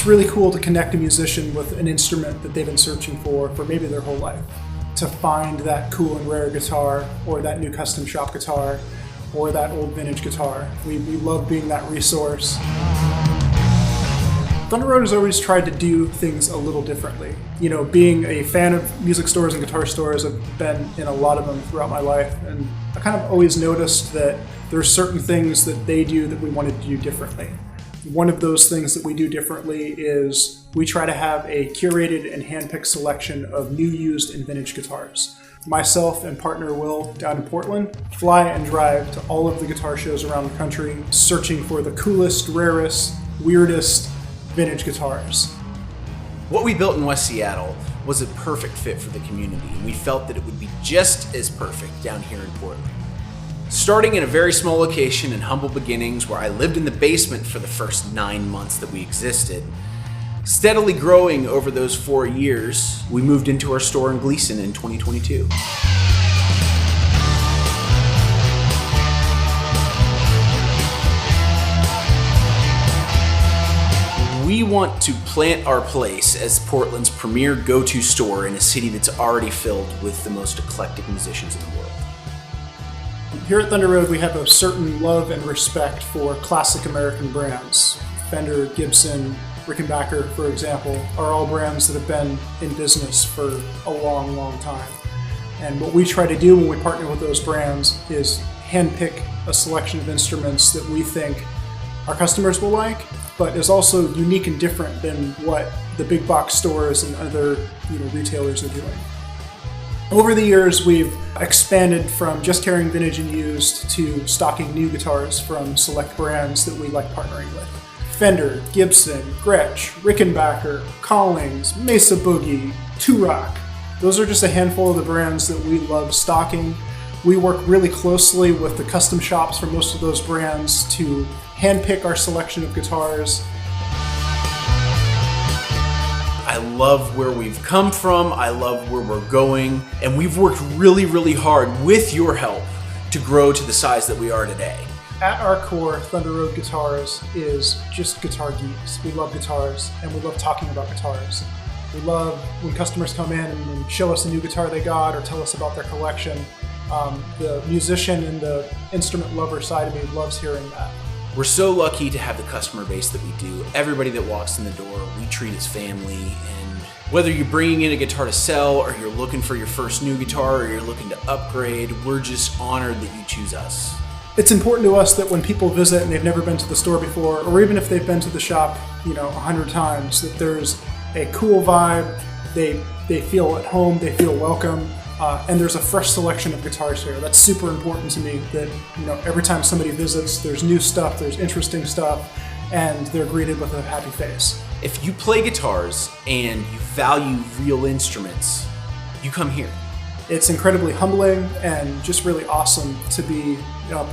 It's really cool to connect a musician with an instrument that they've been searching for maybe their whole life. To find that cool and rare guitar, or that new custom shop guitar, or that old vintage guitar. We love being that resource. Thunder Road has always tried to do things a little differently. You know, being a fan of music stores and guitar stores, I've been in a lot of them throughout my life, and I kind of always noticed that there's certain things that they do that we wanted to do differently. One of those things that we do differently is we try to have a curated and handpicked selection of new, used, and vintage guitars. Myself and partner Will down in Portland fly and drive to all of the guitar shows around the country, searching for the coolest, rarest, weirdest vintage guitars. What we built in West Seattle was a perfect fit for the community, and we felt that it would be just as perfect down here in Portland. Starting in a very small location in humble beginnings where I lived in the basement for the first 9 months that we existed, steadily growing over those 4 years, we moved into our store in Gleason in 2022. We want to plant our place as Portland's premier go-to store in a city that's already filled with the most eclectic musicians in the world. Here at Thunder Road, we have a certain love and respect for classic American brands. Fender, Gibson, Rickenbacker, for example, are all brands that have been in business for a long, long time. And what we try to do when we partner with those brands is handpick a selection of instruments that we think our customers will like, but is also unique and different than what the big box stores and other retailers are doing. Over the years, we've expanded from just carrying vintage and used to stocking new guitars from select brands that we like partnering with. Fender, Gibson, Gretsch, Rickenbacker, Collings, Mesa Boogie, Two-Rock. Those are just a handful of the brands that we love stocking. We work really closely with the custom shops for most of those brands to handpick our selection of guitars. I love where we've come from, I love where we're going, and we've worked really, really hard with your help to grow to the size that we are today. At our core, Thunder Road Guitars is just guitar geeks. We love guitars, and we love talking about guitars. We love when customers come in and show us a new guitar they got or tell us about their collection. The musician and the instrument lover side of me loves hearing that. We're so lucky to have the customer base that we do. Everybody that walks in the door, we treat as family, and whether you're bringing in a guitar to sell, or you're looking for your first new guitar, or you're looking to upgrade, we're just honored that you choose us. It's important to us that when people visit and they've never been to the store before, or even if they've been to the shop 100 times, that there's a cool vibe, they feel at home, they feel welcome, and there's a fresh selection of guitars here. That's super important to me, that every time somebody visits, there's new stuff, there's interesting stuff, and they're greeted with a happy face. If you play guitars and you value real instruments, you come here. It's incredibly humbling and just really awesome to be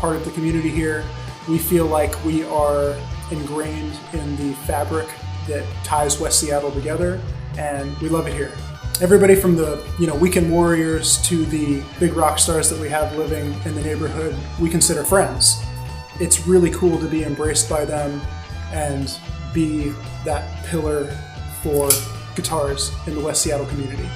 part of the community here. We feel like we are ingrained in the fabric that ties West Seattle together, and we love it here. Everybody from the weekend warriors to the big rock stars that we have living in the neighborhood, we consider friends. It's really cool to be embraced by them and be that pillar for guitars in the West Seattle community.